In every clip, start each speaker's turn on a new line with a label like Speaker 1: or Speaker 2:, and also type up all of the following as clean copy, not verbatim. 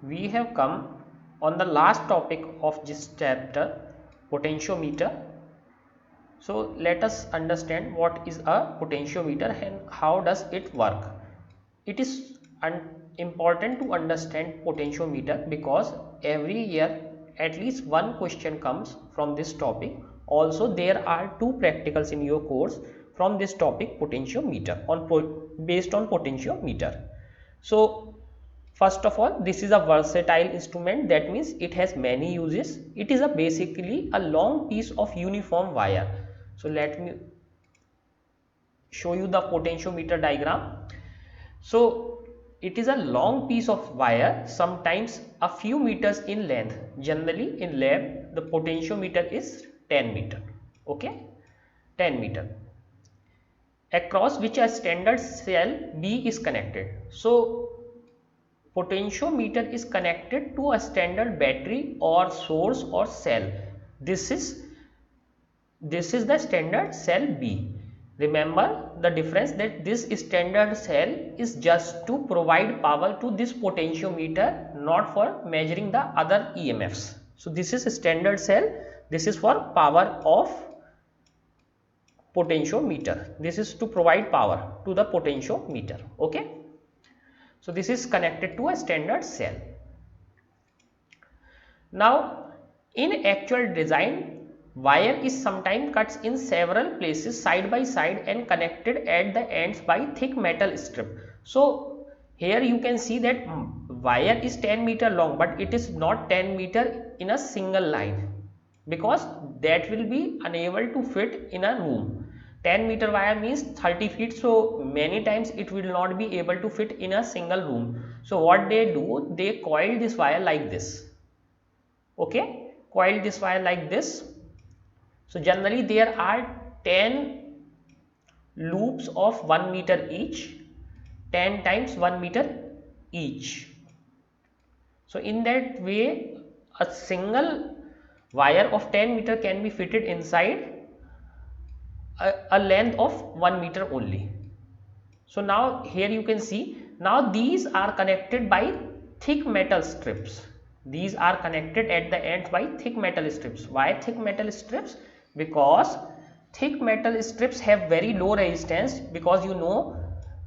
Speaker 1: we have come on the last topic of this chapter, potentiometer. So let us understand what is a potentiometer and how does it work. It is important to understand potentiometer because every year at least one question comes from this topic. Also there are two practicals in your course from this topic, potentiometer, based on potentiometer. So first of all, this is a versatile instrument, that means it has many uses. It is basically a long piece of uniform wire. So let me show you the potentiometer diagram. So it is a long piece of wire, sometimes a few meters in length. Generally in lab the potentiometer is 10 meter. Okay, 10 meter, across which a standard cell B is connected. So potentiometer is connected to a standard battery or source or cell. This is the standard cell B. Remember the difference, that this standard cell is just to provide power to this potentiometer, not for measuring the other EMFs. So this is a standard cell, this is for power of potentiometer. This is to provide power to the potentiometer. Okay. So this is connected to a standard cell. Now in actual design, wire is sometimes cut in several places side by side and connected at the ends by thick metal strip. So here you can see that wire is 10 meter long, but it is not 10 meter in a single line because that will be unable to fit in a room. 10 meter wire means 30 feet, so many times it will not be able to fit in a single room. So what they do, they coil this wire like this. Okay, coil this wire like this. So generally there are 10 loops of 1 meter each, 10 times 1 meter each. So in that way a single wire of 10 meter can be fitted inside a length of 1 meter only. So now here you can see, now these are connected by thick metal strips. These are connected at the ends by thick metal strips. Why thick metal strips? Because thick metal strips have very low resistance, because you know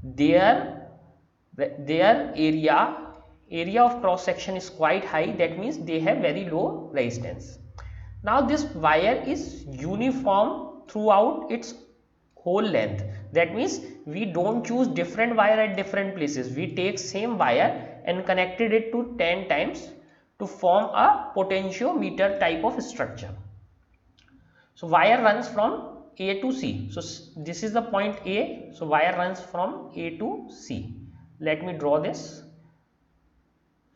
Speaker 1: their area of cross section is quite high, that means they have very low resistance. Now this wire is uniform throughout its whole length, that means we don't choose different wire at different places. We take same wire and connected it to 10 times to form a potentiometer type of structure. So wire runs from A to C. So this is the point A. So wire runs from A to C. Let me draw this.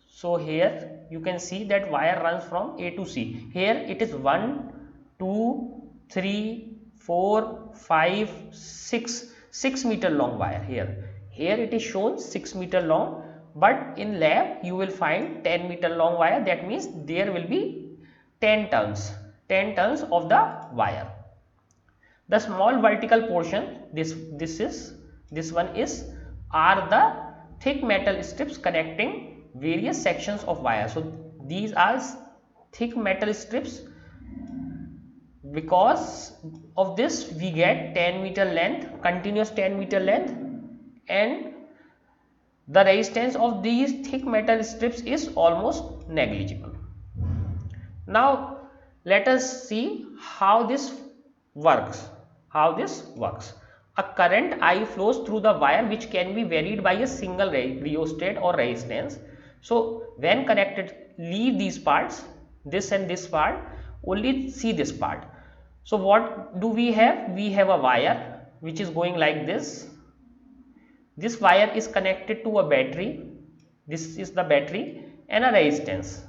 Speaker 1: So here you can see that wire runs from A to C. Here it is 1, 2, 3, 4, 5, 6 meter long wire here. Here it is shown 6 meter long, but in lab you will find 10 meter long wire. That means there will be 10 turns of the wire. The small vertical portion, this one are the thick metal strips connecting various sections of wire. So these are thick metal strips. Because of this we get 10 meter length, continuous 10 meter length, and the resistance of these thick metal strips is almost negligible. Now let us see how this works. A current I flows through the wire, which can be varied by a single rheostat or resistance. So when connected, leave these parts, this and this part, only see this part. So what do we have? We have a wire which is going like this. This wire is connected to a battery. This is the battery and a resistance.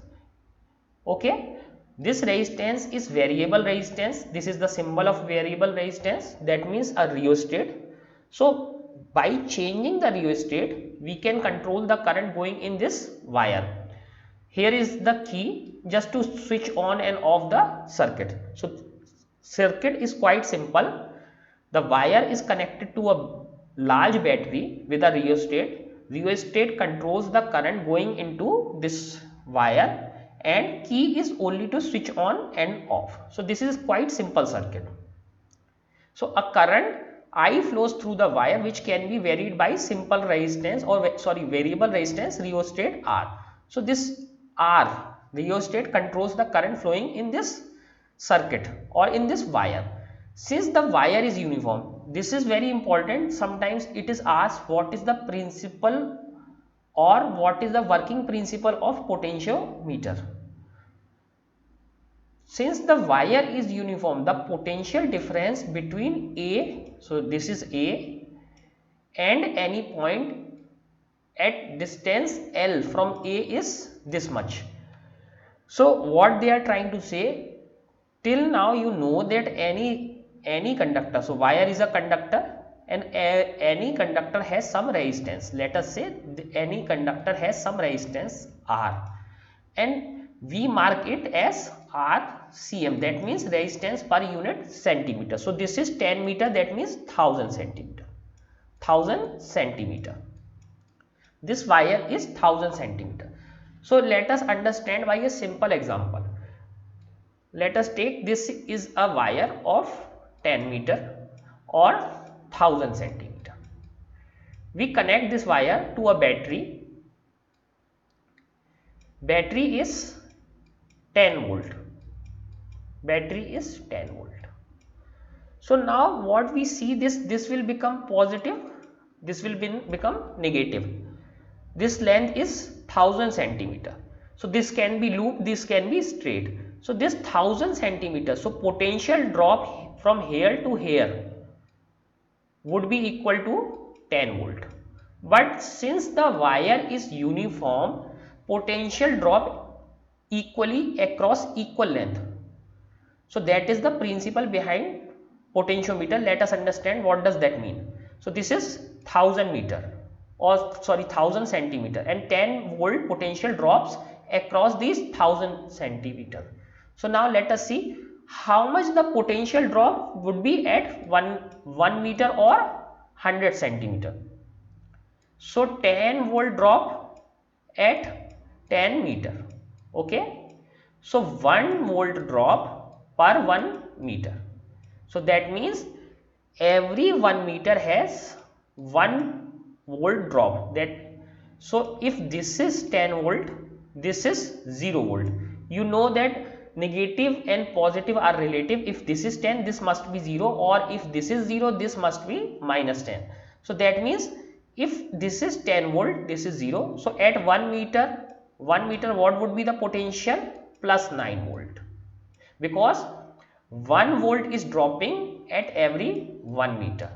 Speaker 1: Okay, this resistance is variable resistance. This is the symbol of variable resistance, that means a rheostat. So by changing the rheostat we can control the current going in this wire. Here is the key just to switch on and off the circuit. So circuit is quite simple. The wire is connected to a large battery with a rheostat. Rheostat controls the current going into this wire and key is only to switch on and off. So this is quite simple circuit. So a current I flows through the wire which can be varied by simple resistance or variable resistance rheostat R. So this R rheostat controls the current flowing in this circuit or in this wire. Since the wire is uniform, this is very important. Sometimes it is asked what is the principle or what is the working principle of potentiometer. Since the wire is uniform, the potential difference between A, so this is A, and any point at distance L from A is this much. So what they are trying to say, till now you know that any conductor, so wire is a conductor and any conductor has some resistance. Let us say any conductor has some resistance R and we mark it as RCM, that means resistance per unit centimeter. So this is 10 meter, that means 1000 centimeter. 1000 centimeter. This wire is 1000 centimeter. So let us understand by a simple example. Let us take this is a wire of 10 meter or 1000 centimeter. We connect this wire to a battery. Battery is 10 volt. Battery is 10 volt. So now what we see, this will become positive, this will become negative. This length is 1000 centimeter. So this can be loop, this can be straight. So this 1000 centimeter, so potential drop from here to here would be equal to 10 volt. But since the wire is uniform, potential drop equally across equal length. So that is the principle behind potentiometer. Let us understand what does that mean. So this is 1000 meter or 1000 centimeter and 10 volt potential drops across these 1000 centimeter. So now let us see how much the potential drop would be at 1 meter or 100 centimeter. So 10 volt drop at 10 meter. Okay. So 1 volt drop per 1 meter. So that means every 1 meter has 1 volt drop. So if this is 10 volt, this is 0 volt. You know that negative and positive are relative. If this is 10, this must be 0, or if this is 0, this must be minus 10. So that means if this is 10 volt, this is 0. So at 1 meter what would be the potential? Plus 9 volt. Because 1 volt is dropping at every 1 meter.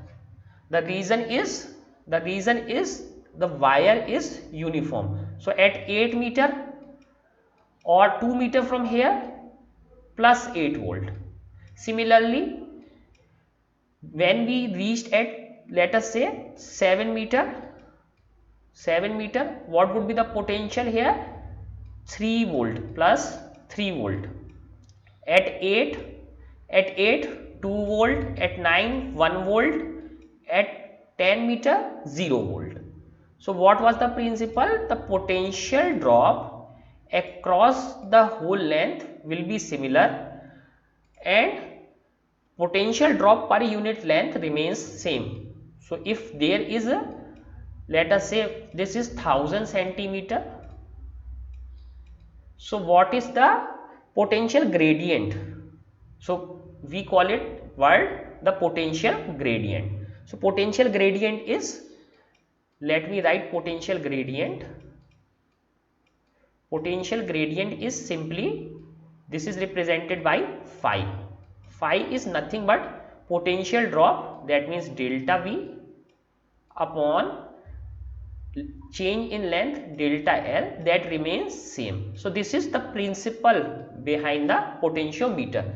Speaker 1: The reason is the wire is uniform. So at 8 meter or 2 meter from here, plus 8 volt. Similarly, when we reached at, let us say 7 meter, what would be the potential here? 3 volt plus 3 volt. At 8 2 volt, at 9 1 volt, at 10 meter 0 volt. So what was the principle? The potential drop across the whole length will be similar and potential drop per unit length remains same. So if there is a, let us say this is 1000 centimeter. So what is the potential gradient? So we call it word the potential gradient. So potential gradient is, let me write potential gradient. Potential gradient is simply, this is represented by phi. Phi is nothing but potential drop, that means delta V upon change in length delta L, that remains same. So this is the principle behind the potentiometer.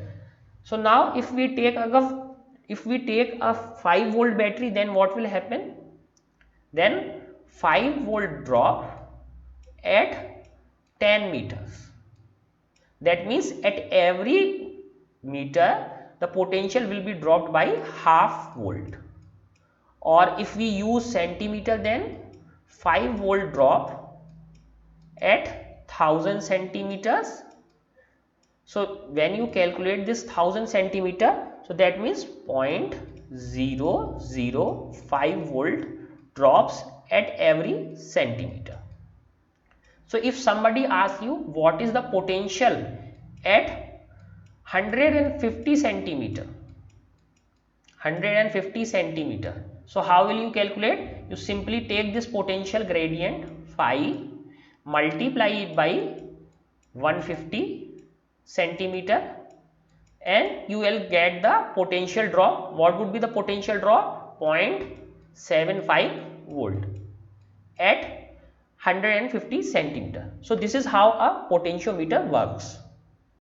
Speaker 1: So now if we take a 5 volt battery, then what will happen? Then 5 volt drop at 10 meters. That means at every meter the potential will be dropped by half volt. Or if we use centimeter, then 5 volt drop at 1000 centimeters. So when you calculate this 1000 centimeter, so that means 0.005 volt drops at every centimeter. So if somebody asks you what is the potential at 150 centimeter, so how will you calculate? You simply take this potential gradient phi, multiply it by 150 centimeter, and you will get the potential drop. What would be the potential drop? 0.75 volt at 150 centimeter. So this is how a potentiometer works.